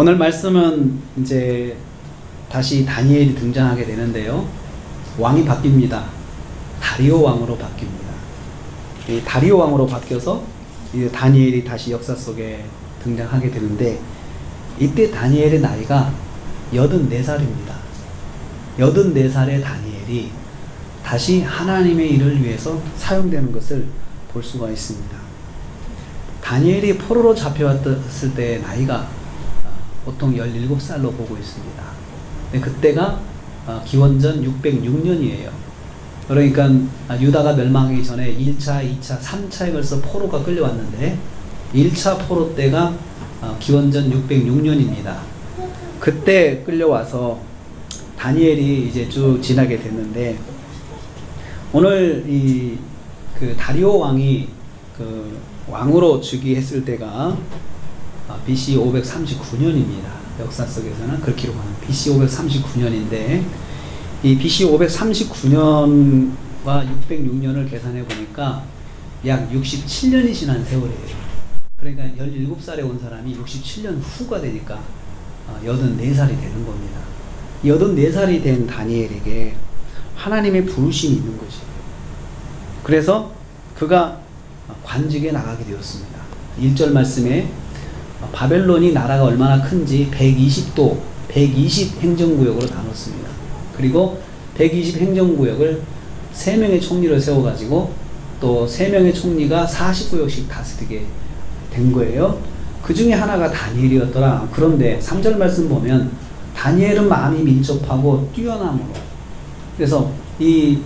오늘 말씀은 이제 다시 다니엘이 등장하게 되는데요. 왕이 바뀝니다. 다리오 왕으로 바뀝니다. 이 다리오 왕으로 바뀌어서 이제 다니엘이 다시 역사 속에 등장하게 되는데, 이때 다니엘의 나이가 84살입니다. 84살의 다니엘이 다시 하나님의 일을 위해서 사용되는 것을 볼 수가 있습니다. 다니엘이 포로로 잡혀왔을 때 나이가 보통 17살로 보고 있습니다. 그때가 기원전 606년이에요. 그러니까 유다가 멸망하기 전에 1차, 2차, 3차에 걸쳐 포로가 끌려왔는데 1차 포로 때가 기원전 606년입니다. 그때 끌려와서 다니엘이 이제 쭉 지나게 됐는데, 오늘 그 다리오 왕이 그 왕으로 즉위했을 때가 BC 539년입니다. 역사 속에서는 그렇게 기록하는 BC 539년인데, 이 BC 539년과 606년을 계산해 보니까 약 67년이 지난 세월이에요. 그러니까 17살에 온 사람이 67년 후가 되니까 84살이 되는 겁니다. 84살이 된 다니엘에게 하나님의 부르심이 있는 거지. 그래서 그가 관직에 나가게 되었습니다. 1절 말씀에 바벨론이 나라가 얼마나 큰지 120 행정구역으로 나눴습니다. 그리고 120 행정구역을 3명의 총리를 세워가지고 또 3명의 총리가 40구역씩 다스리게 된 거예요. 그 중에 하나가 다니엘이었더라. 그런데 3절 말씀 보면 다니엘은 마음이 민첩하고 뛰어남으로, 그래서 이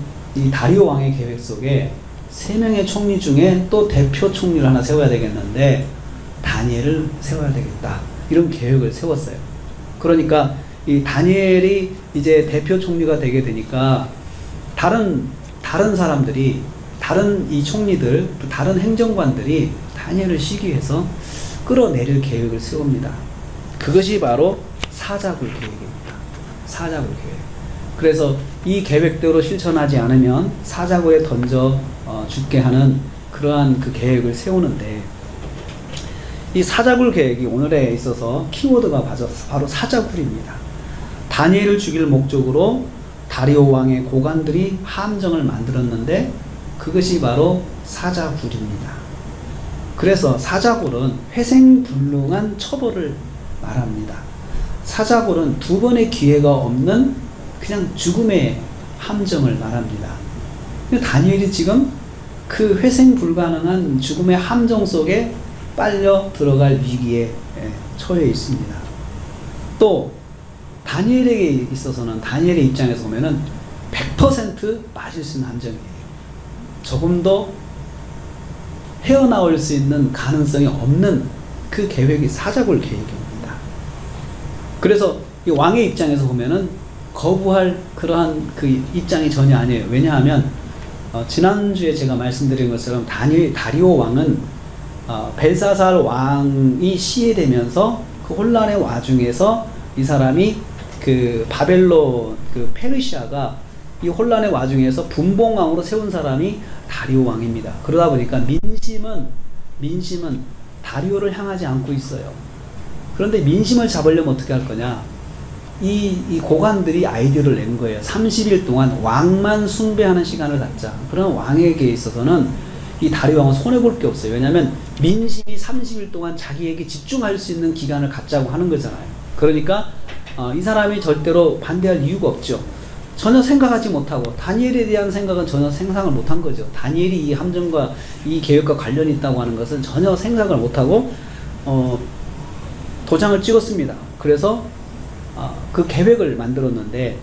다리오 왕의 계획 속에 3명의 총리 중에 또 대표 총리를 하나 세워야 되겠는데 다니엘을 세워야 되겠다, 이런 계획을 세웠어요. 그러니까 이 다니엘이 이제 대표 총리가 되게 되니까 다른 사람들이, 다른 이 총리들, 다른 행정관들이 다니엘을 시기해서 끌어내릴 계획을 세웁니다. 그것이 바로 사자굴 계획입니다. 사자굴 계획. 그래서 이 계획대로 실천하지 않으면 사자굴에 던져 죽게 하는 그러한 그 계획을 세우는데, 이 사자굴 계획이 오늘에 있어서 키워드가 바로 사자굴입니다. 다니엘을 죽일 목적으로 다리오 왕의 고관들이 함정을 만들었는데 그것이 바로 사자굴입니다. 그래서 사자굴은 회생불능한 처벌을 말합니다. 사자굴은 2번의 기회가 없는 그냥 죽음의 함정을 말합니다. 다니엘이 지금 그 회생불가능한 죽음의 함정 속에 빨려 들어갈 위기에 처해 있습니다. 또 다니엘에게 있어서는, 다니엘의 입장에서 보면은 100% 빠질 수 있는 함정이에요. 조금 더 헤어나올 수 있는 가능성이 없는 그 계획이 사자굴 계획입니다. 그래서 이 왕의 입장에서 보면은 거부할 그러한 그 입장이 전혀 아니에요. 왜냐하면 지난주에 제가 말씀드린 것처럼 다리오 왕은 벨사살 왕이 시해되면서 그 혼란의 와중에서 이 사람이 그 바벨론, 그 페르시아가 이 혼란의 와중에서 분봉왕으로 세운 사람이 다리오 왕입니다. 그러다 보니까 민심은 다리오를 향하지 않고 있어요. 그런데 민심을 잡으려면 어떻게 할 거냐? 이 고관들이 아이디어를 낸 거예요. 30일 동안 왕만 숭배하는 시간을 갖자. 그런 왕에게 있어서는 이 다리오 왕은 손해볼 게 없어요. 왜냐하면 민심이 30일 동안 자기에게 집중할 수 있는 기간을 갖자고 하는 거잖아요. 그러니까 이 사람이 절대로 반대할 이유가 없죠. 전혀 생각하지 못하고, 다니엘에 대한 생각은 전혀 생각을 못한 거죠. 다니엘이 이 함정과 이 계획과 관련이 있다고 하는 것은 전혀 생각을 못하고 도장을 찍었습니다. 그래서 그 계획을 만들었는데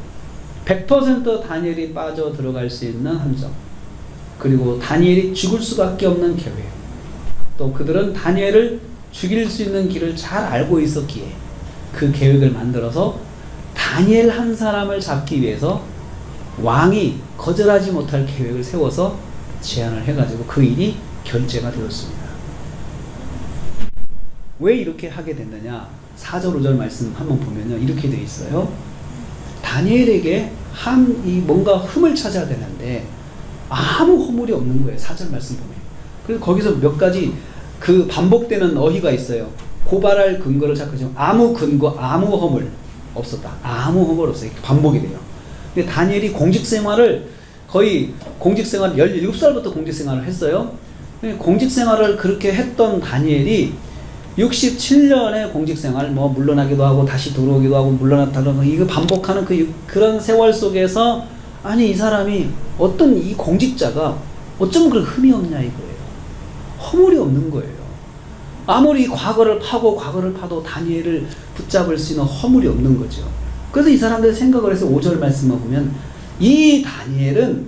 100% 다니엘이 빠져 들어갈 수 있는 함정, 그리고 다니엘이 죽을 수밖에 없는 계획, 또 그들은 다니엘을 죽일 수 있는 길을 잘 알고 있었기에 그 계획을 만들어서 다니엘 한 사람을 잡기 위해서 왕이 거절하지 못할 계획을 세워서 제안을 해가지고 그 일이 결제가 되었습니다. 왜 이렇게 하게 됐느냐? 4절 5절 말씀 한번 보면요, 이렇게 되어 있어요. 다니엘에게 뭔가 흠을 찾아야 되는데 아무 허물이 없는 거예요. 4절 말씀 보면. 그래서 거기서 몇 가지 그 반복되는 어휘가 있어요. 고발할 근거를 찾고 지금 아무 근거, 아무 허물 없었다. 아무 허물 없어요. 이렇게 반복이 돼요. 근데 다니엘이 공직생활을 거의 공직생활 17살부터 공직생활을 했어요. 공직생활을 그렇게 했던 다니엘이 67년의 공직생활, 뭐 물러나기도 하고 다시 들어오기도 하고 물러났다고 하고 이거 반복하는 그런 세월 속에서 아니 이 사람이 어떤 이 공직자가 어쩜 그렇게 흠이 없냐 이거예요. 허물이 없는 거예요. 아무리 과거를 파도 다니엘을 붙잡을 수 있는 허물이 없는 거죠. 그래서 이 사람들이 생각을 해서 5절 말씀을 보면 이 다니엘은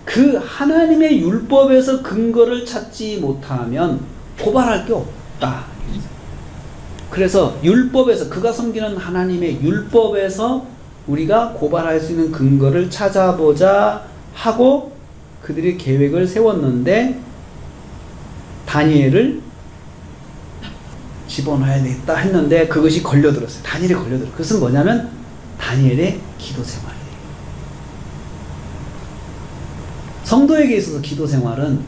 그 하나님의 율법에서 근거를 찾지 못하면 고발할 게 없다. 그래서 율법에서 그가 섬기는 하나님의 율법에서 우리가 고발할 수 있는 근거를 찾아보자 하고 그들이 계획을 세웠는데 다니엘을 집어넣어야 되겠다 했는데 그것이 걸려들었어요. 다니엘이 걸려들었어요. 그것은 뭐냐면 다니엘의 기도 생활이에요. 성도에게 있어서 기도 생활은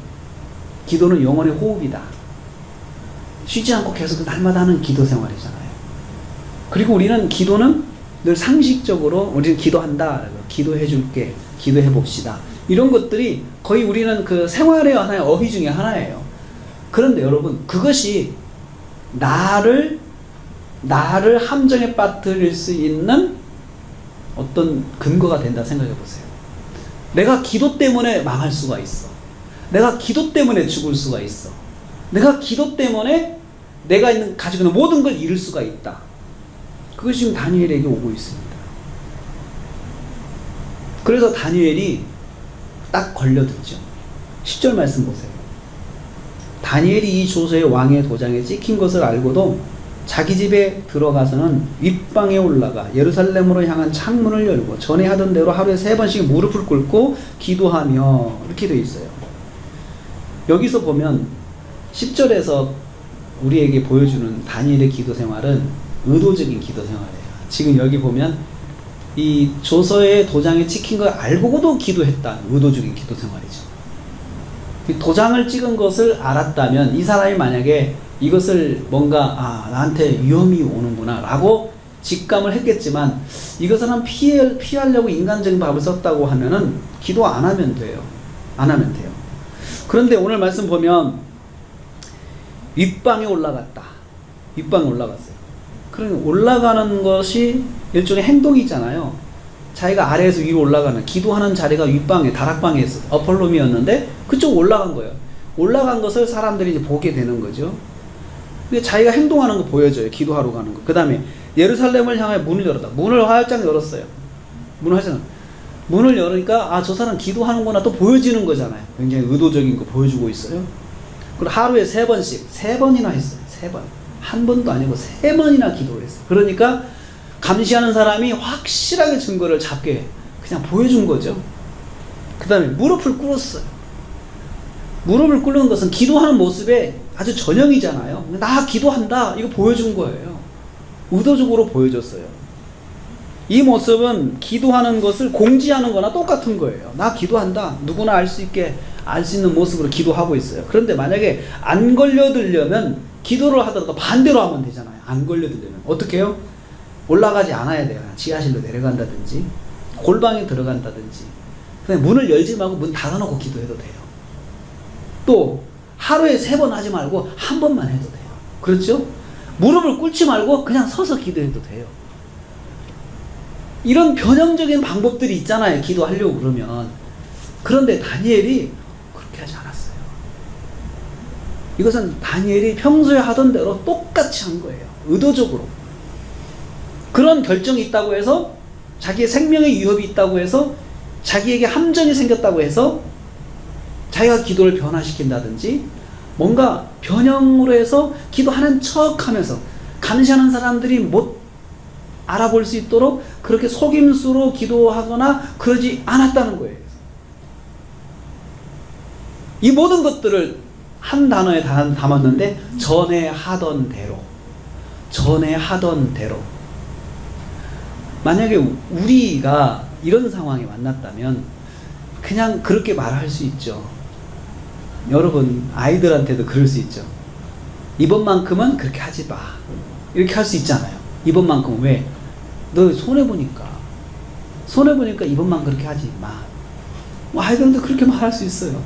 기도는 영혼의 호흡이다. 쉬지 않고 계속 날마다 하는 기도 생활이잖아요. 그리고 우리는 기도는 늘 상식적으로 우리는 기도한다. 기도해 줄게. 기도해 봅시다. 이런 것들이 거의 우리는 그 생활의 하나의 어휘 중에 하나예요. 그런데 여러분 그것이 나를 함정에 빠뜨릴 수 있는 어떤 근거가 된다 생각해 보세요. 내가 기도 때문에 망할 수가 있어. 내가 기도 때문에 죽을 수가 있어. 내가 기도 때문에 내가 가지고 있는 모든 걸 잃을 수가 있다. 그것이 지금 다니엘에게 오고 있습니다. 그래서 다니엘이 딱 걸려들죠. 10절 말씀 보세요. 다니엘이 이 조서의 왕의 도장에 찍힌 것을 알고도 자기 집에 들어가서는 윗방에 올라가 예루살렘으로 향한 창문을 열고 전에 하던 대로 하루에 3번씩 무릎을 꿇고 기도하며 이렇게 되어 있어요. 여기서 보면 10절에서 우리에게 보여주는 다니엘의 기도 생활은 의도적인 기도 생활이에요. 지금 여기 보면 이 조서의 도장에 찍힌 걸 알고도 기도했다. 의도적인 기도 생활이죠. 도장을 찍은 것을 알았다면 이 사람이 만약에 이것을 뭔가 나한테 위험이 오는구나 라고 직감을 했겠지만 이것은 피하려고 인간적인 방법을 썼다고 하면은 기도 안 하면 돼요. 안 하면 돼요. 그런데 오늘 말씀 보면 윗방에 올라갔다. 윗방에 올라갔어요. 그러면 올라가는 것이 일종의 행동이잖아요. 자기가 아래에서 위로 올라가는 기도하는 자리가 윗방에 다락방에 있어 어펄룸이었는데 그쪽 올라간 거예요. 올라간 것을 사람들이 이제 보게 되는 거죠. 근데 자기가 행동하는 거 보여줘요. 기도하러 가는 거. 그 다음에 예루살렘을 향해 문을 열었다. 문을 활짝 열었어요. 문을 열으니까 저 사람 기도하는구나 또 보여지는 거잖아요. 굉장히 의도적인 거 보여주고 있어요. 그리고 하루에 3번씩 3번이나 했어요. 3번. 한 번도 아니고 3번이나 기도를 했어요. 그러니까 감시하는 사람이 확실하게 증거를 잡게 그냥 보여준 거죠. 그 다음에 무릎을 꿇었어요. 무릎을 꿇는 것은 기도하는 모습에 아주 전형이잖아요. 나 기도한다 이거 보여준 거예요. 의도적으로 보여줬어요. 이 모습은 기도하는 것을 공지하는 거나 똑같은 거예요. 나 기도한다. 누구나 알 수 있는 모습으로 기도하고 있어요. 그런데 만약에 안 걸려들려면 기도를 하더라도 반대로 하면 되잖아요. 안 걸려들려면 어떻게 해요? 올라가지 않아야 돼요. 지하실로 내려간다든지 골방에 들어간다든지 그냥 문을 열지 말고 문 닫아놓고 기도해도 돼요. 또 하루에 3번 하지 말고 한 번만 해도 돼요. 그렇죠? 무릎을 꿇지 말고 그냥 서서 기도해도 돼요. 이런 변형적인 방법들이 있잖아요. 기도하려고 그러면. 그런데 다니엘이 그렇게 하지 않았어요. 이것은 다니엘이 평소에 하던 대로 똑같이 한 거예요. 의도적으로. 그런 결정이 있다고 해서 자기의 생명의 위협이 있다고 해서 자기에게 함정이 생겼다고 해서 자기가 기도를 변화시킨다든지 뭔가 변형으로 해서 기도하는 척 하면서 감시하는 사람들이 못 알아볼 수 있도록 그렇게 속임수로 기도하거나 그러지 않았다는 거예요. 이 모든 것들을 한 단어에 담았는데 전에 하던 대로 만약에 우리가 이런 상황에 만났다면 그냥 그렇게 말할 수 있죠. 여러분 아이들한테도 그럴 수 있죠. 이번만큼은 그렇게 하지 마. 이렇게 할 수 있잖아요. 이번만큼은 왜? 너 손해보니까 이번만 그렇게 하지 마. 뭐 아이들도 그렇게 말할 수 있어요.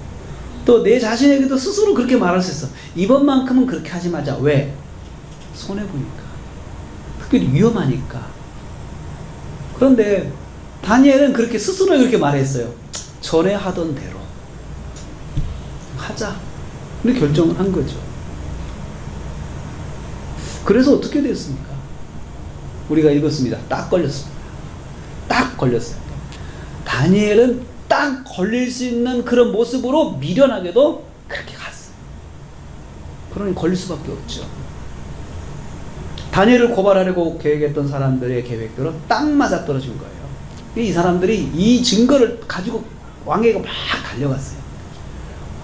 또 내 자신에게도 스스로 그렇게 말할 수 있어. 이번만큼은 그렇게 하지 마자. 왜? 손해보니까. 특별히 위험하니까. 그런데 다니엘은 그렇게 스스로 그렇게 말했어요. 전에 하던 대로 하자. 근데 결정을 한 거죠. 그래서 어떻게 됐습니까? 우리가 읽었습니다. 딱 걸렸습니다. 딱 걸렸어요. 다니엘은 딱 걸릴 수 있는 그런 모습으로 미련하게도 그렇게 갔어요. 그러니 걸릴 수밖에 없죠. 다니엘을 고발하려고 계획했던 사람들의 계획대로 딱 맞아떨어진 거예요. 이 사람들이 이 증거를 가지고 왕에게 막 달려갔어요.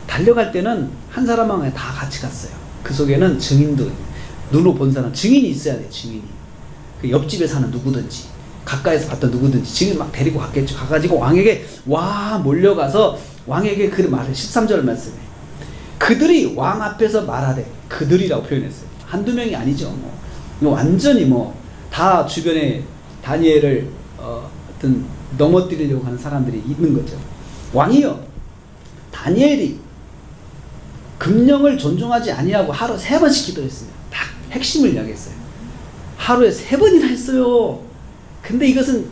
달려갈 때는 한 사람만 다 같이 갔어요. 그 속에는 증인도, 눈으로 본 사람, 증인이 있어야 돼요. 증인이. 그 옆집에 사는 누구든지, 가까이서 봤던 누구든지 증인 막 데리고 갔겠죠. 가가지고 왕에게 와 몰려가서 왕에게 그 말을 13절 말씀에 그들이 왕 앞에서 말하되, 그들이라고 표현했어요. 한두 명이 아니죠. 뭐 완전히 뭐 다 주변에 다니엘을 어떤 넘어뜨리려고 하는 사람들이 있는 거죠. 왕이요, 다니엘이 금령을 존중하지 아니하고 하루 3번씩 기도했습니다. 딱 핵심을 이야기했어요. 하루에 3번이나 했어요. 근데 이것은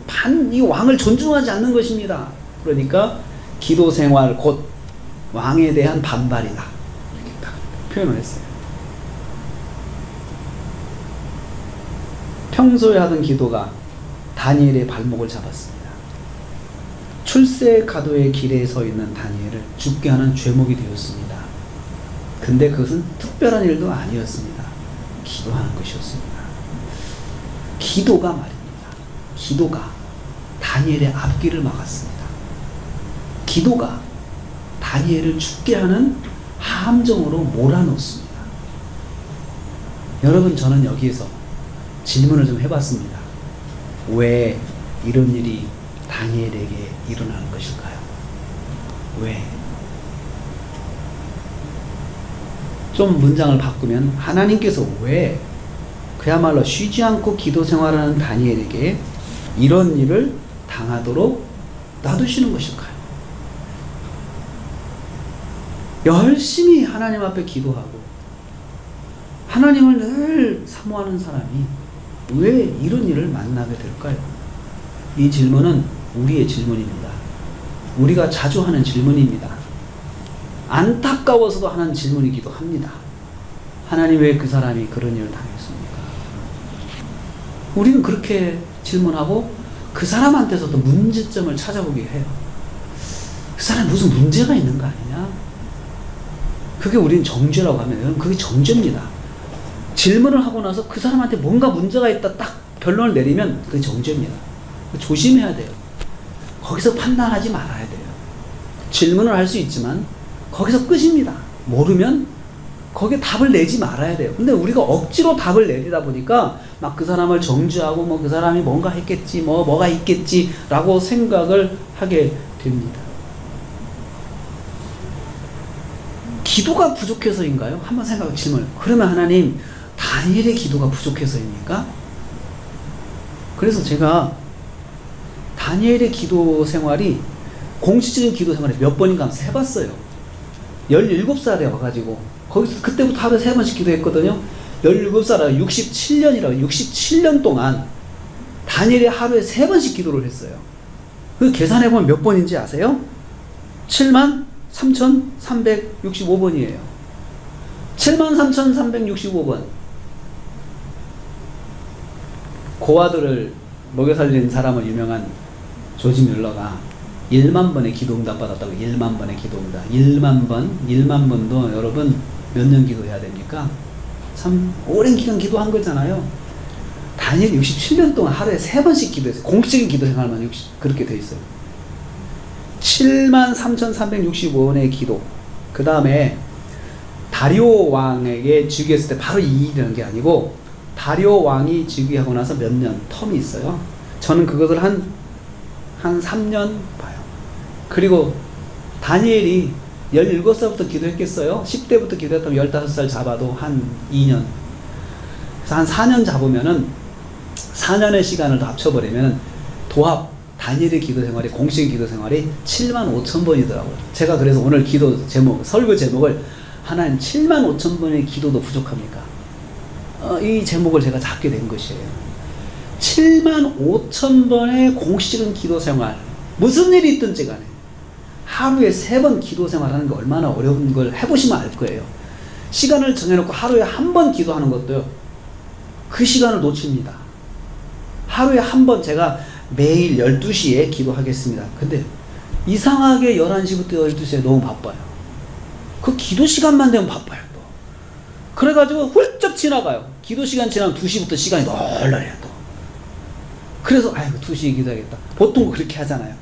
이 왕을 존중하지 않는 것입니다. 그러니까 기도 생활 곧 왕에 대한 반발이다. 이렇게 딱 표현을 했어요. 평소에 하던 기도가 다니엘의 발목을 잡았습니다. 출세 가도의 길에 서 있는 다니엘을 죽게 하는 죄목이 되었습니다. 근데 그것은 특별한 일도 아니었습니다. 기도하는 것이었습니다. 기도가 말입니다. 기도가 다니엘의 앞길을 막았습니다. 기도가 다니엘을 죽게 하는 함정으로 몰아넣습니다. 여러분, 저는 여기에서 질문을 좀 해봤습니다. 왜 이런 일이 다니엘에게 일어나는 것일까요? 왜? 좀 문장을 바꾸면 하나님께서 왜 그야말로 쉬지 않고 기도 생활하는 다니엘에게 이런 일을 당하도록 놔두시는 것일까요? 열심히 하나님 앞에 기도하고 하나님을 늘 사모하는 사람이 왜 이런 일을 만나게 될까요? 이 질문은 우리의 질문입니다. 우리가 자주 하는 질문입니다. 안타까워서도 하는 질문이기도 합니다. 하나님, 왜 그 사람이 그런 일을 당했습니까? 우리는 그렇게 질문하고 그 사람한테서도 문제점을 찾아보게 해요. 그 사람이 무슨 문제가 있는 거 아니냐? 그게 우리는 정죄라고 하면, 여러분, 그게 정죄입니다. 질문을 하고 나서 그 사람한테 뭔가 문제가 있다 딱 결론을 내리면 그게 정죄입니다. 조심해야 돼요. 거기서 판단하지 말아야 돼요. 질문을 할 수 있지만 거기서 끝입니다. 모르면 거기에 답을 내지 말아야 돼요. 근데 우리가 억지로 답을 내리다 보니까 막 그 사람을 정죄하고 뭐 그 사람이 뭔가 했겠지, 뭐가 있겠지 라고 생각을 하게 됩니다. 기도가 부족해서인가요? 한번 질문. 그러면 하나님, 다니엘의 기도가 부족해서입니까? 그래서 제가 다니엘의 기도 생활이 공식적인 기도 생활에 몇 번인가 한번 해봤어요. 17살에 와가지고 거기서 그때부터 하루에 3번씩 기도했거든요. 17살에 67년이라고 67년 동안 다니엘이 하루에 3번씩 기도를 했어요. 그 계산해보면 몇 번인지 아세요? 73,365번이에요. 73,365번. 고아들을 먹여 살린 사람은 유명한 조지 뮬러가 1만 번의 기도 응답 받았다고. 1만 번의 기도 응답. 1만 번도 여러분 몇 년 기도해야 됩니까? 참 오랜 기간 기도한 거잖아요. 다니엘 67년 동안 하루에 3번씩 기도했어요. 공식적인 기도 생활만 그렇게 돼 있어요. 73,365번의 기도. 그 다음에 다리오 왕에게 즉위했을 때 바로 이 일이라는 게 아니고, 다리오 왕이 즉위하고 나서 몇 년 텀이 있어요. 저는 그것을 한 3년 봐요. 그리고 다니엘이 17살부터 기도했겠어요? 10대부터 기도했다면 15살 잡아도 한 2년. 그래서 한 4년 잡으면은 4년의 시간을 더 합쳐버리면 도합 다니엘의 기도 생활이, 공식 기도 생활이 75,000번이더라고요. 제가 그래서 오늘 기도 제목, 설교 제목을 하나님 75,000번의 기도도 부족합니까? 이 제목을 제가 잡게 된 것이에요. 75,000번의 공식적인 기도 생활, 무슨 일이 있든지 간에 하루에 3번 기도 생활하는 게 얼마나 어려운 걸 해보시면 알 거예요. 시간을 정해놓고 하루에 1번 기도하는 것도요, 그 시간을 놓칩니다. 하루에 1번 제가 매일 12시에 기도하겠습니다. 근데 이상하게 11시부터 12시에 너무 바빠요. 그 기도 시간만 되면 바빠요. 또. 그래가지고 훌쩍 지나가요. 기도 시간 지나면 2시부터 시간이 널널해요. 또. 그래서 아이고 2시에 기도하겠다. 보통 그렇게 하잖아요.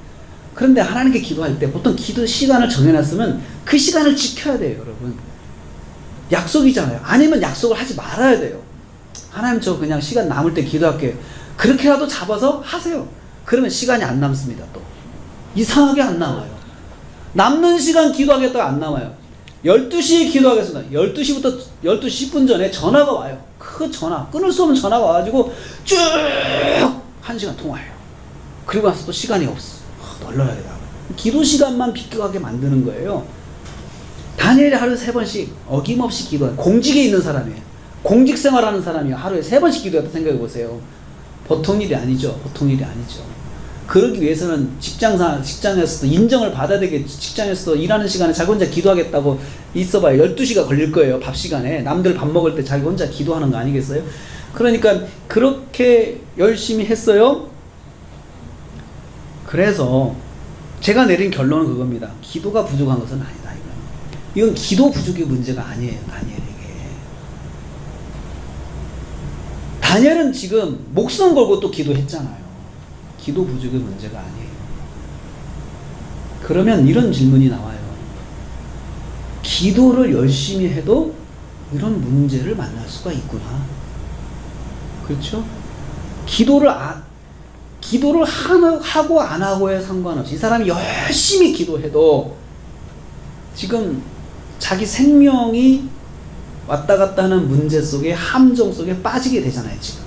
그런데 하나님께 기도할 때 보통 기도 시간을 정해놨으면 그 시간을 지켜야 돼요. 여러분. 약속이잖아요. 아니면 약속을 하지 말아야 돼요. 하나님 저 그냥 시간 남을 때 기도할게요. 그렇게라도 잡아서 하세요. 그러면 시간이 안 남습니다. 또 이상하게 안 남아요. 남는 시간 기도하겠다가 안 남아요. 12시에 기도하겠습니다. 12시부터 12시 10분 전에 전화가 와요. 그 전화, 끊을 수 없는 전화가 와가지고 쭉 1시간 통화해요. 그리고 나서 또 시간이 없어. 널널하게 나와요. 기도 시간만 비껴가게 만드는 거예요. 다니엘이 하루에 3번씩 어김없이 기도해요. 공직에 있는 사람이에요. 공직 생활하는 사람이 하루에 3번씩 기도했다 생각해 보세요. 보통 일이 아니죠. 보통 일이 아니죠. 그러기 위해서는 직장에서도 인정을 받아야 되겠지. 직장에서도 일하는 시간에 자기 혼자 기도하겠다고 있어봐야 12시가 걸릴 거예요. 밥 시간에. 남들 밥 먹을 때 자기 혼자 기도하는 거 아니겠어요? 그러니까 그렇게 열심히 했어요. 그래서 제가 내린 결론은 그겁니다. 기도가 부족한 것은 아니다. 이건 기도 부족의 문제가 아니에요. 다니엘에게. 다니엘은 지금 목숨 걸고 또 기도했잖아요. 기도 부족의 문제가 아니에요. 그러면 이런 질문이 나와요. 기도를 열심히 해도 이런 문제를 만날 수가 있구나. 그렇죠? 기도를 하고 안 하고에 상관없이 이 사람이 열심히 기도해도 지금 자기 생명이 왔다 갔다 하는 문제 속에, 함정 속에 빠지게 되잖아요. 지금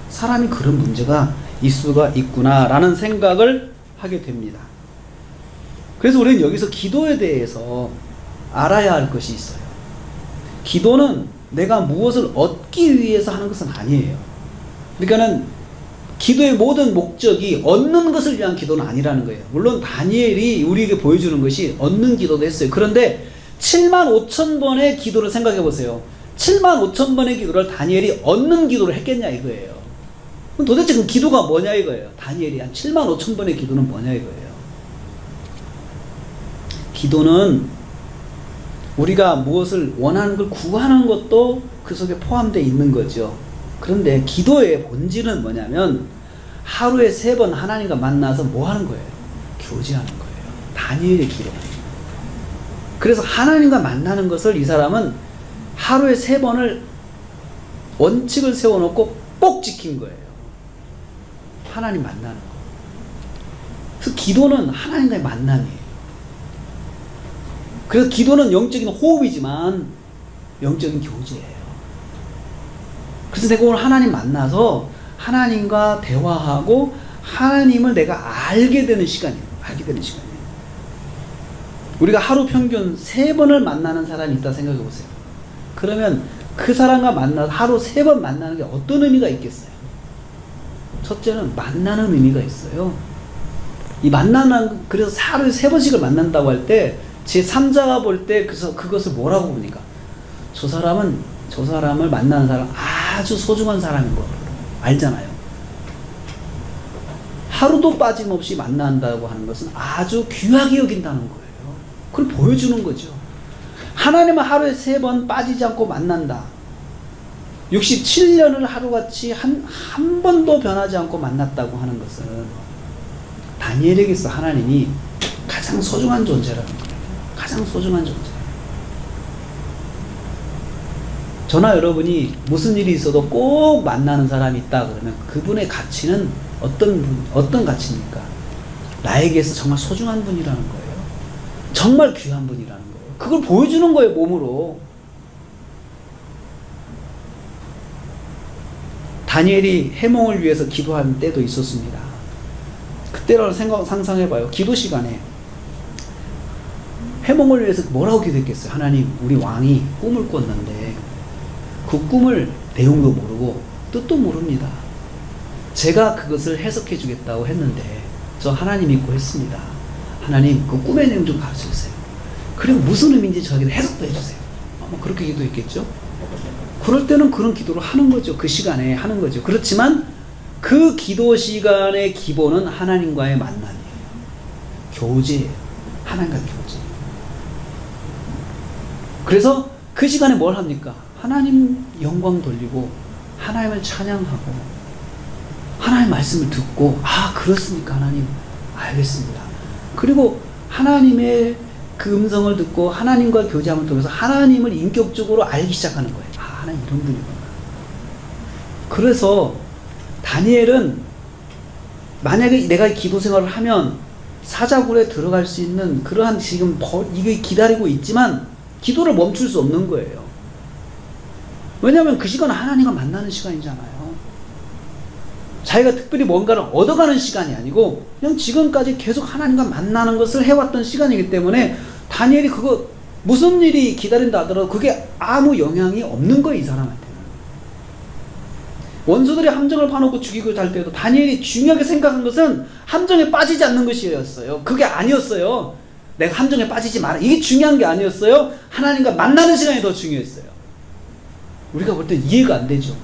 사람이 그런 문제가 있을 수가 있구나 라는 생각을 하게 됩니다. 그래서 우리는 여기서 기도에 대해서 알아야 할 것이 있어요. 기도는 내가 무엇을 얻기 위해서 하는 것은 아니에요. 그러니까는 기도의 모든 목적이 얻는 것을 위한 기도는 아니라는 거예요. 물론 다니엘이 우리에게 보여주는 것이 얻는 기도도 했어요. 그런데 75,000번의 기도를 생각해 보세요. 75,000번의 기도를 다니엘이 얻는 기도를 했겠냐 이거예요. 그럼 도대체 그 기도가 뭐냐 이거예요. 다니엘이 한 75,000번의 기도는 뭐냐 이거예요. 기도는 우리가 무엇을 원하는 걸 구하는 것도 그 속에 포함되어 있는 거죠. 그런데 기도의 본질은 뭐냐면 하루에 3번 하나님과 만나서 뭐 하는 거예요? 교제하는 거예요. 다니엘의 기도. 그래서 하나님과 만나는 것을 이 사람은 하루에 3번을 원칙을 세워놓고 꼭 지킨 거예요. 하나님 만나는 거. 그래서 기도는 하나님과의 만남이에요. 그래서 기도는 영적인 호흡이지만 영적인 교제예요. 그래서 내가 오늘 하나님 만나서 하나님과 대화하고 하나님을 내가 알게 되는 시간이에요. 알게 되는 시간이에요. 우리가 하루 평균 3번을 만나는 사람이 있다 생각해 보세요. 그러면 그 사람과 만나서 하루 3번 만나는 게 어떤 의미가 있겠어요? 첫째는 만나는 의미가 있어요. 이 그래서 하루에 3번씩을 만난다고 할 때 제 3자가 볼 때 그것을 뭐라고 보니까 저 사람을 만나는 사람 아주 소중한 사람인 거 알잖아요. 하루도 빠짐없이 만난다고 하는 것은 아주 귀하게 여긴다는 거예요. 그걸 보여주는 거죠. 하나님은 하루에 3번 빠지지 않고 만난다. 67년을 하루같이 한 번도 변하지 않고 만났다고 하는 것은 다니엘에게서 하나님이 가장 소중한 존재라는 거예요. 가장 소중한 존재. 저나 여러분이 무슨 일이 있어도 꼭 만나는 사람이 있다 그러면 그분의 가치는 어떤 가치입니까? 나에게서 정말 소중한 분이라는 거예요. 정말 귀한 분이라는 거예요. 그걸 보여주는 거예요, 몸으로. 다니엘이 해몽을 위해서 기도한 때도 있었습니다. 그때를 상상해봐요. 기도 시간에 해몽을 위해서 뭐라고 기도했겠어요? 하나님, 우리 왕이 꿈을 꿨는데 그 꿈을 내용도 모르고 뜻도 모릅니다. 제가 그것을 해석해 주겠다고 했는데 저 하나님 믿고 했습니다. 하나님, 그 꿈의 내용 좀 가르쳐 주세요. 그리고 무슨 의미인지 저에게 해석도 해주세요. 아마 그렇게 기도했겠죠? 그럴 때는 그런 기도를 하는 거죠. 그 시간에 하는 거죠. 그렇지만 그 기도 시간의 기본은 하나님과의 만남이에요. 교제예요. 하나님과 교제. 그래서 그 시간에 뭘 합니까? 하나님 영광 돌리고 하나님을 찬양하고 하나님 말씀을 듣고, 아, 그렇습니까 하나님? 알겠습니다. 그리고 하나님의 그 음성을 듣고 하나님과 교제함을 통해서 하나님을 인격적으로 알기 시작하는 거예요. 아, 하나님 이런 분이구나. 그래서 다니엘은 만약에 내가 기도 생활을 하면 사자굴에 들어갈 수 있는 그러한 지금 이게 기다리고 있지만 기도를 멈출 수 없는 거예요. 왜냐하면 그 시간은 하나님과 만나는 시간이잖아요. 자기가 특별히 뭔가를 얻어가는 시간이 아니고 그냥 지금까지 계속 하나님과 만나는 것을 해왔던 시간이기 때문에 다니엘이 그거 무슨 일이 기다린다 하더라도 그게 아무 영향이 없는 거예요, 이 사람한테는. 원수들이 함정을 파놓고 죽이고 할 때도 다니엘이 중요하게 생각한 것은 함정에 빠지지 않는 것이었어요. 그게 아니었어요. 내가 함정에 빠지지 마라. 이게 중요한 게 아니었어요. 하나님과 만나는 시간이 더 중요했어요. 우리가 볼 땐 이해가 안 되죠.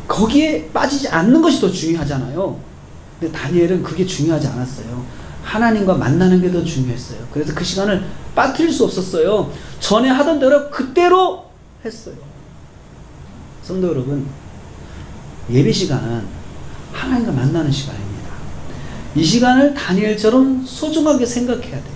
거기에 빠지지 않는 것이 더 중요하잖아요. 근데 다니엘은 그게 중요하지 않았어요. 하나님과 만나는 게 더 중요했어요. 그래서 그 시간을 빠뜨릴 수 없었어요. 전에 하던 대로 그대로 했어요. 성도 여러분, 예배 시간은 하나님과 만나는 시간입니다. 이 시간을 다니엘처럼 소중하게 생각해야 돼요.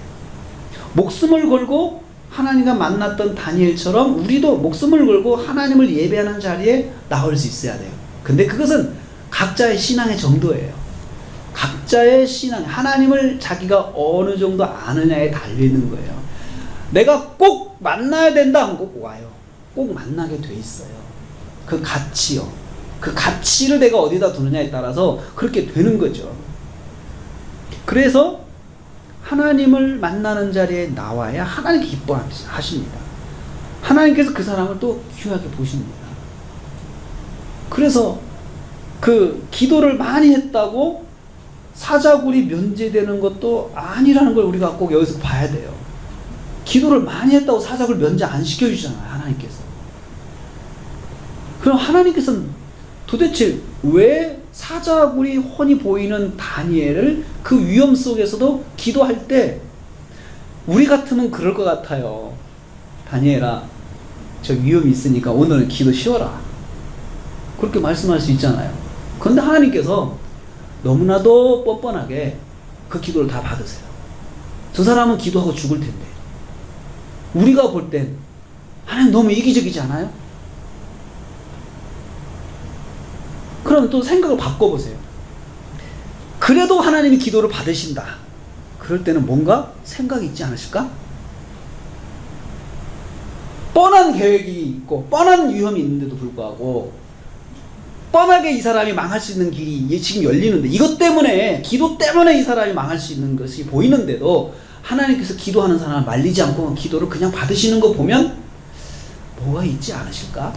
목숨을 걸고 하나님과 만났던 다니엘처럼 우리도 목숨을 걸고 하나님을 예배하는 자리에 나올 수 있어야 돼요. 근데 그것은 각자의 신앙의 정도예요. 각자의 신앙, 하나님을 자기가 어느 정도 아느냐에 달려있는 거예요. 내가 꼭 만나야 된다 하면 꼭 와요. 꼭 만나게 돼 있어요. 그 가치요. 그 가치를 내가 어디다 두느냐에 따라서 그렇게 되는 거죠. 그래서 하나님을 만나는 자리에 나와야 하나님 기뻐하십니다. 하나님께서 그 사람을 또 귀하게 보십니다. 그래서 그 기도를 많이 했다고 사자굴이 면제되는 것도 아니라는 걸 우리가 꼭 여기서 봐야 돼요. 기도를 많이 했다고 사자굴 면제 안 시켜주잖아요, 하나님께서. 그럼 하나님께서는 도대체 왜 사자굴이 훤히 보이는 다니엘을 그 위험 속에서도 기도할 때 우리 같으면 그럴 것 같아요. 다니엘아, 저 위험이 있으니까 오늘은 기도 쉬어라. 그렇게 말씀할 수 있잖아요. 그런데 하나님께서 너무나도 뻔뻔하게 그 기도를 다 받으세요. 저 사람은 기도하고 죽을 텐데. 우리가 볼 땐 하나님 너무 이기적이지 않아요? 그럼 또 생각을 바꿔보세요. 그래도 하나님이 기도를 받으신다. 그럴 때는 뭔가 생각이 있지 않으실까? 뻔한 계획이 있고 뻔한 위험이 있는데도 불구하고 뻔하게 이 사람이 망할 수 있는 길이 지금 열리는데 이것 때문에, 기도 때문에 이 사람이 망할 수 있는 것이 보이는데도 하나님께서 기도하는 사람을 말리지 않고 기도를 그냥 받으시는 거 보면 뭐가 있지 않으실까?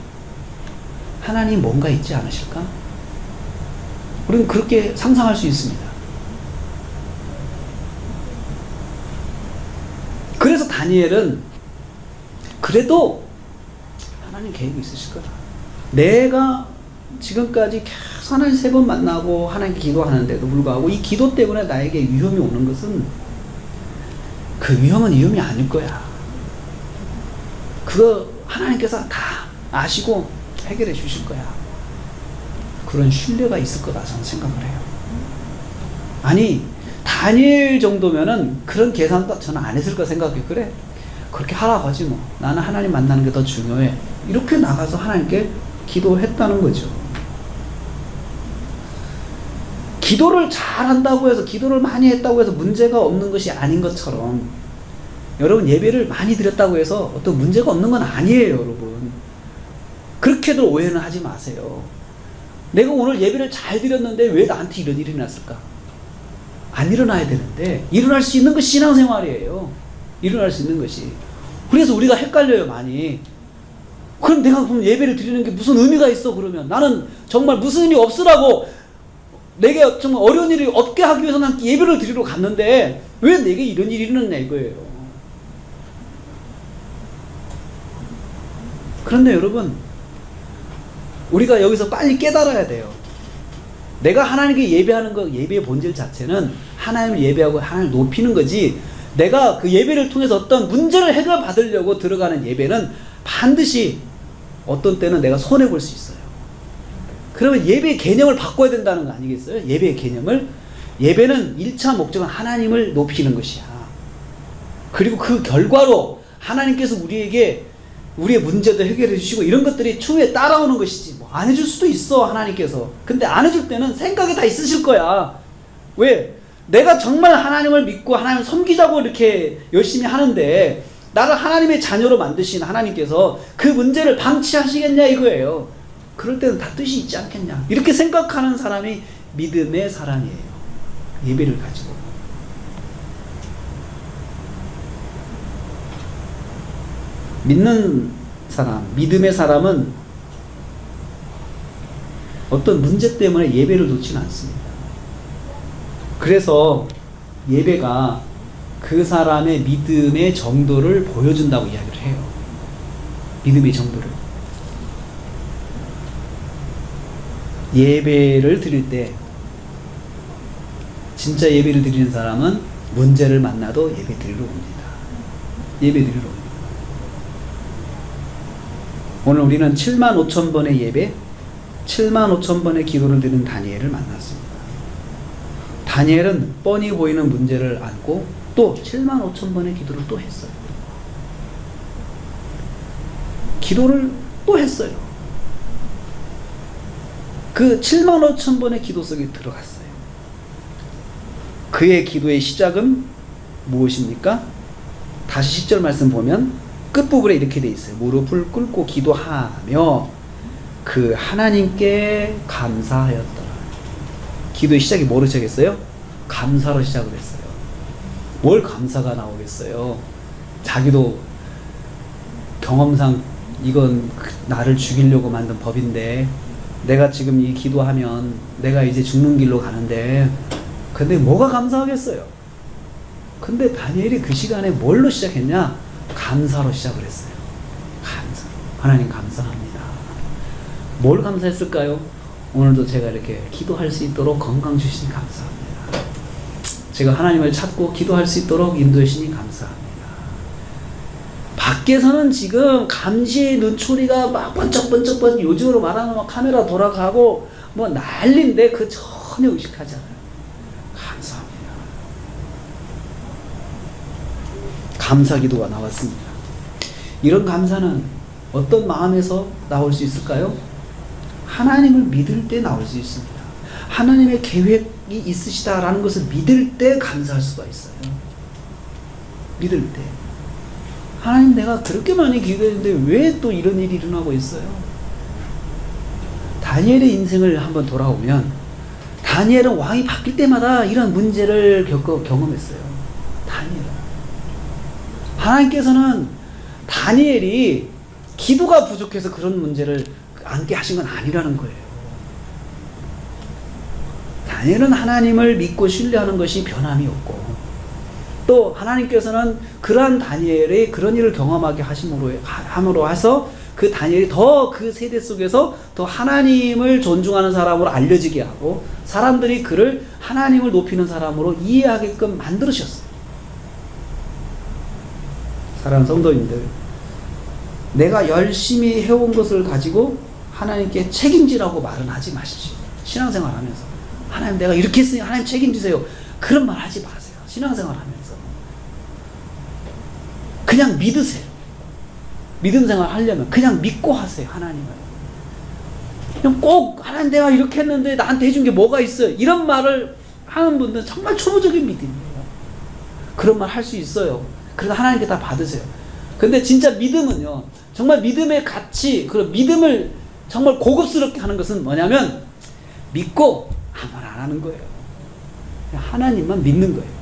하나님 뭔가 있지 않으실까? 우리는 그렇게 상상할 수 있습니다. 그래서 다니엘은 그래도 하나님 계획이 있으실 거다. 내가 지금까지 계속 하나님 3번 만나고 하나님께 기도하는데도 불구하고 이 기도 때문에 나에게 위험이 오는 것은 그 위험은 위험이 아닐 거야. 그거 하나님께서 다 아시고 해결해 주실 거야. 그런 신뢰가 있을 거다 저는 생각을 해요. 아니, 다니엘 정도면은 그런 계산도 저는 안 했을 거 생각해요. 그래, 그렇게 하라고 하지 뭐. 나는 하나님 만나는 게 더 중요해. 이렇게 나가서 하나님께 기도했다는 거죠. 기도를 잘한다고 해서, 기도를 많이 했다고 해서 문제가 없는 것이 아닌 것처럼, 여러분 예배를 많이 드렸다고 해서 어떤 문제가 없는 건 아니에요, 여러분. 그렇게도 오해는 하지 마세요. 내가 오늘 예배를 잘 드렸는데 왜 나한테 이런 일이 났을까? 안 일어나야 되는데, 일어날 수 있는 것이 신앙생활이에요. 일어날 수 있는 것이. 그래서 우리가 헷갈려요, 많이. 그럼 내가 그럼 예배를 드리는 게 무슨 의미가 있어, 그러면? 나는 정말 무슨 의미 없으라고, 내게 정말 어려운 일이 없게 하기 위해서 난 예배를 드리러 갔는데 왜 내게 이런 일이 일어났냐 이거예요. 그런데 여러분, 우리가 여기서 빨리 깨달아야 돼요. 내가 하나님께 예배하는 거, 예배의 본질 자체는 하나님을 예배하고 하나님을 높이는 거지, 내가 그 예배를 통해서 어떤 문제를 해결받으려고 들어가는 예배는 반드시 어떤 때는 내가 손해볼 수 있어요. 그러면 예배의 개념을 바꿔야 된다는 거 아니겠어요? 예배의 개념을. 예배는 1차 목적은 하나님을 높이는 것이야. 그리고 그 결과로 하나님께서 우리에게 우리의 문제도 해결해 주시고 이런 것들이 추후에 따라오는 것이지, 뭐 안 해줄 수도 있어, 하나님께서. 근데 안 해줄 때는 생각이 다 있으실 거야. 왜? 내가 정말 하나님을 믿고 하나님을 섬기자고 이렇게 열심히 하는데, 나를 하나님의 자녀로 만드신 하나님께서 그 문제를 방치하시겠냐 이거예요. 그럴 때는 다 뜻이 있지 않겠냐, 이렇게 생각하는 사람이 믿음의 사람이에요. 예배를 가지고. 믿는 사람, 믿음의 사람은 어떤 문제 때문에 예배를 놓지는 않습니다. 그래서 예배가 그 사람의 믿음의 정도를 보여준다고 이야기를 해요. 믿음의 정도를. 예배를 드릴 때, 진짜 예배를 드리는 사람은 문제를 만나도 예배 드리러 옵니다. 예배 드리러 옵니다. 오늘 우리는 75,000번의 예배, 75,000번의 기도를 드린 다니엘을 만났습니다. 다니엘은 뻔히 보이는 문제를 안고 또 75,000번의 기도를 또 했어요. 기도를 또 했어요. 그 75,000번의 기도 속에 들어갔어요. 그의 기도의 시작은 무엇입니까? 다시 10절 말씀 보면 끝부분에 이렇게 돼 있어요. 무릎을 꿇고 기도하며 그 하나님께 감사하였더라. 기도의 시작이 뭐로 시작했어요? 감사로 시작을 했어요. 뭘 감사가 나오겠어요? 자기도 경험상 이건 나를 죽이려고 만든 법인데, 내가 지금 이 기도하면 내가 이제 죽는 길로 가는데, 근데 뭐가 감사하겠어요? 근데 다니엘이 그 시간에 뭘로 시작했냐? 감사로 시작을 했어요. 감사. 하나님 감사합니다. 뭘 감사했을까요? 오늘도 제가 이렇게 기도할 수 있도록 건강 주시니 감사합니다. 제가 하나님을 찾고 기도할 수 있도록 인도해 주시니 감사합니다. 밖에서는 지금 감시의 눈초리가 막 번쩍번쩍 요즘으로 말하면 막 카메라 돌아가고 뭐 난리인데 그 전혀 의식하지 않아요. 감사합니다. 감사 기도가 나왔습니다. 이런 감사는 어떤 마음에서 나올 수 있을까요? 하나님을 믿을 때 나올 수 있습니다. 하나님의 계획이 있으시다라는 것을 믿을 때 감사할 수가 있어요. 믿을 때. 하나님, 내가 그렇게 많이 기도했는데 왜 또 이런 일이 일어나고 있어요? 다니엘의 인생을 한번 돌아오면, 다니엘은 왕이 바뀔 때마다 이런 문제를 경험했어요. 다니엘은. 하나님께서는 다니엘이 기도가 부족해서 그런 문제를 안게 하신 건 아니라는 거예요. 다니엘은 하나님을 믿고 신뢰하는 것이 변함이 없고, 또 하나님께서는 그러한 다니엘의 그런 일을 경험하게 함으로 해서 그 다니엘이 더 그 세대 속에서 더 하나님을 존중하는 사람으로 알려지게 하고, 사람들이 그를 하나님을 높이는 사람으로 이해하게끔 만들으셨어요. 사랑하는 성도님들, 내가 열심히 해온 것을 가지고 하나님께 책임지라고 말은 하지 마십시오. 신앙생활 하면서 하나님, 내가 이렇게 했으니 하나님 책임지세요, 그런 말 하지 마세요. 신앙생활 하면서 그냥 믿으세요. 믿음 생활 하려면 그냥 믿고 하세요. 하나님을. 그냥 꼭 하나님 내가 이렇게 했는데 나한테 해준 게 뭐가 있어요? 이런 말을 하는 분들은 정말 초보적인 믿음이에요. 그런 말 할 수 있어요. 그래서 하나님께 다 받으세요. 근데 진짜 믿음은요, 정말 믿음의 가치, 그리고 믿음을 정말 고급스럽게 하는 것은 뭐냐면 믿고 아무 말 안 하는 거예요. 그냥 하나님만 믿는 거예요.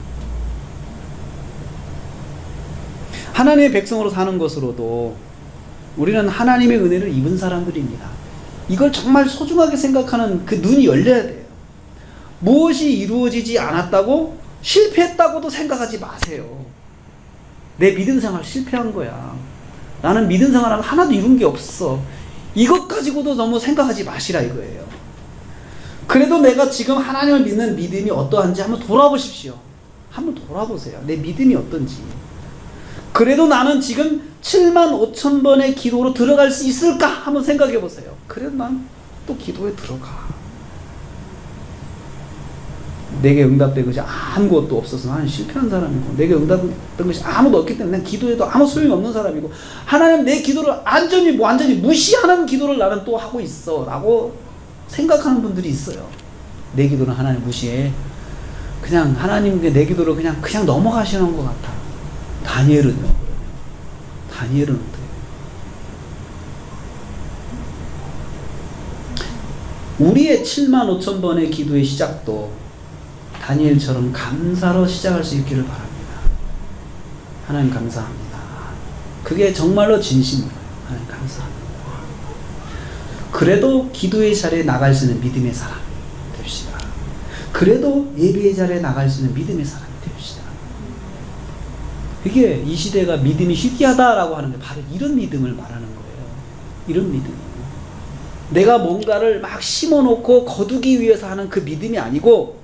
하나님의 백성으로 사는 것으로도 우리는 하나님의 은혜를 입은 사람들입니다. 이걸 정말 소중하게 생각하는 그 눈이 열려야 돼요. 무엇이 이루어지지 않았다고 실패했다고도 생각하지 마세요. 내 믿음 생활 실패한 거야. 나는 믿음 생활 하나도 이룬 게 없어. 이것 가지고도 너무 생각하지 마시라 이거예요. 그래도 내가 지금 하나님을 믿는 믿음이 어떠한지 한번 돌아보십시오. 한번 돌아보세요. 내 믿음이 어떤지. 그래도 나는 지금 75,000번의 기도로 들어갈 수 있을까? 한번 생각해 보세요. 그래도 난 또 기도에 들어가. 내게 응답된 것이 아무것도 없어서 나는 실패한 사람이고, 내게 응답된 것이 아무도 없기 때문에 난 기도해도 아무 소용이 없는 사람이고, 하나님 내 기도를 완전히 무시하는 기도를 나는 또 하고 있어 라고 생각하는 분들이 있어요. 내 기도는 하나님 무시해. 그냥 하나님께 내 기도를 그냥 넘어가시는 것 같아. 다니엘은요? 다니엘은 어때요? 우리의 75,000번의 기도의 시작도 다니엘처럼 감사로 시작할 수 있기를 바랍니다. 하나님 감사합니다. 그게 정말로 진심으로요. 하나님 감사합니다. 그래도 기도의 자리에 나갈 수 있는 믿음의 사람 됩시다. 그래도 예배의 자리에 나갈 수 있는 믿음의 사람이 됩시다. 이게 이 시대가 믿음이 희귀하다라고 하는 게 바로 이런 믿음을 말하는 거예요. 이런 믿음이에요. 내가 뭔가를 막 심어놓고 거두기 위해서 하는 그 믿음이 아니고,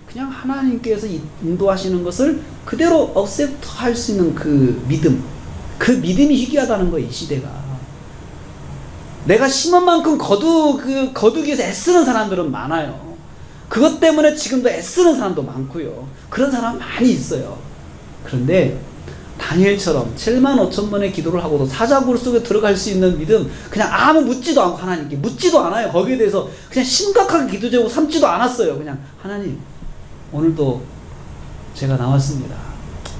그냥 하나님께서 인도하시는 것을 그대로 억셉트 할 수 있는 그 믿음. 그 믿음이 희귀하다는 거예요, 이 시대가. 내가 심은 만큼 거두기 위해서 애쓰는 사람들은 많아요. 그것 때문에 지금도 애쓰는 사람도 많고요. 그런 사람 많이 있어요. 그런데 다니엘처럼 75,000번의 기도를 하고도 사자굴 속에 들어갈 수 있는 믿음, 그냥 아무 묻지도 않고 하나님께 묻지도 않아요. 거기에 대해서 그냥 심각하게 기도 제목 삼지도 않았어요. 그냥 하나님, 오늘도 제가 나왔습니다.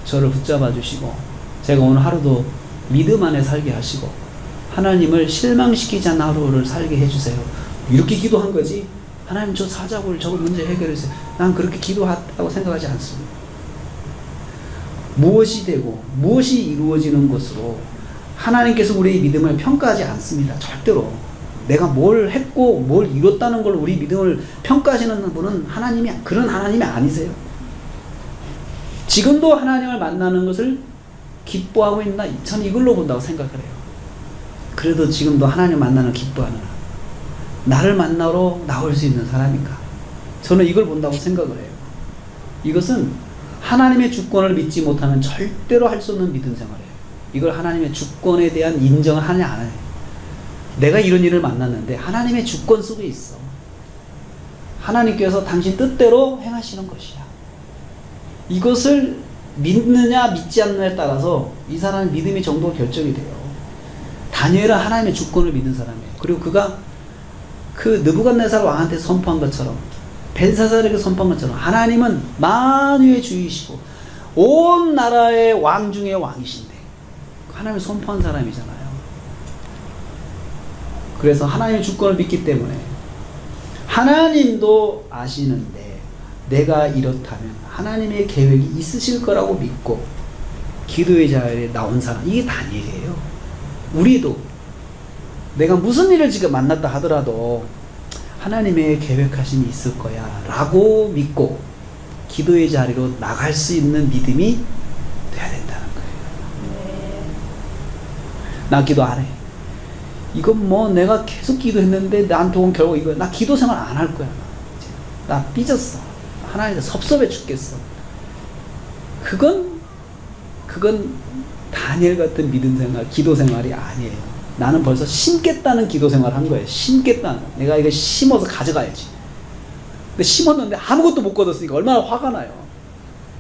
저를 붙잡아 주시고 제가 오늘 하루도 믿음 안에 살게 하시고 하나님을 실망시키지 않는 하루를 살게 해주세요. 이렇게 기도한 거지, 하나님 저 사자굴 저거 문제 해결해주세요, 난 그렇게 기도했다고 생각하지 않습니다. 무엇이 되고 무엇이 이루어지는 것으로 하나님께서 우리의 믿음을 평가하지 않습니다. 절대로. 내가 뭘 했고 뭘 이뤘다는 걸 우리 믿음을 평가하시는 분은 그런 하나님이 아니세요. 지금도 하나님을 만나는 것을 기뻐하고 있나? 저는 이걸로 본다고 생각을 해요. 그래도 지금도 하나님 만나는 기뻐하는, 나를 만나러 나올 수 있는 사람인가? 저는 이걸 본다고 생각을 해요. 이것은 하나님의 주권을 믿지 못하면 절대로 할 수 없는 믿음 생활이에요. 이걸 하나님의 주권에 대한 인정을 하냐 안 하냐. 내가 이런 일을 만났는데 하나님의 주권 속에 있어. 하나님께서 당신 뜻대로 행하시는 것이야. 이것을 믿느냐 믿지 않느냐에 따라서 이 사람의 믿음의 정도가 결정이 돼요. 다니엘은 하나님의 주권을 믿는 사람이에요. 그리고 그가 그 느부갓네살 왕한테 선포한 것처럼, 벨사살에게 선포한 것처럼, 하나님은 만유의 주이시고 온 나라의 왕 중에 왕이신데, 하나님을 선포한 사람이잖아요. 그래서 하나님의 주권을 믿기 때문에 하나님도 아시는데 내가 이렇다면 하나님의 계획이 있으실 거라고 믿고 기도의 자리에 나온 사람, 이게 다니엘이에요. 우리도 내가 무슨 일을 지금 만났다 하더라도 하나님의 계획하심이 있을 거야 라고 믿고 기도의 자리로 나갈 수 있는 믿음이 돼야 된다는 거예요. 나 기도 안 해. 이건 뭐 내가 계속 기도했는데 나한테 온 결과 이거야. 나 기도 생활 안 할 거야. 나 삐졌어. 하나님 섭섭해 죽겠어. 그건 다니엘 같은 믿음 생활, 기도 생활이 아니에요. 나는 벌써 심겠다는 기도 생활 한 거예요. 심겠다는. 내가 이거 심어서 가져가야지. 근데 심었는데 아무것도 못 거뒀으니까 얼마나 화가 나요.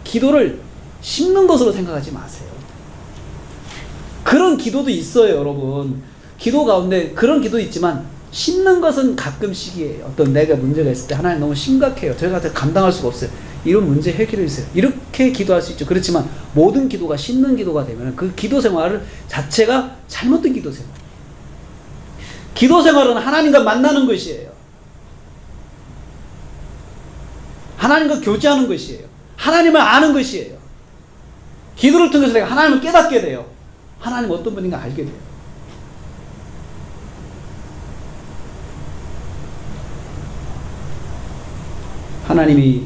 기도를 심는 것으로 생각하지 마세요. 그런 기도도 있어요, 여러분. 기도 가운데 그런 기도 있지만 심는 것은 가끔씩이에요. 어떤 내가 문제가 있을 때 하나님 너무 심각해요. 저희가 감당할 수가 없어요. 이런 문제 해결해 주세요. 이렇게 기도할 수 있죠. 그렇지만 모든 기도가 심는 기도가 되면 그 기도 생활 자체가 잘못된 기도 생활. 기도 생활은 하나님과 만나는 것이에요. 하나님과 교제하는 것이에요. 하나님을 아는 것이에요. 기도를 통해서 내가 하나님을 깨닫게 돼요. 하나님 어떤 분인가 알게 돼요. 하나님이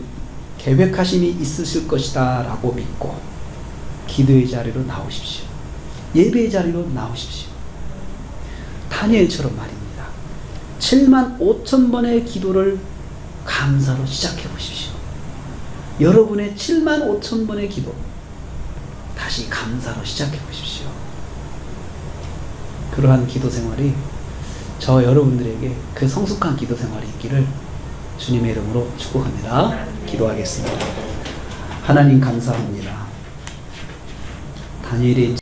계획하심이 있으실 것이다 라고 믿고 기도의 자리로 나오십시오. 예배의 자리로 나오십시오. 다니엘처럼 말입니다. 7만 5천 번의 기도를 감사로 시작해 보십시오. 여러분의 7만 5천 번의 기도 다시 감사로 시작해 보십시오. 그러한 기도 생활이 저 여러분들에게 그 성숙한 기도 생활이 있기를 주님의 이름으로 축복합니다. 기도하겠습니다. 하나님 감사합니다. 다니엘의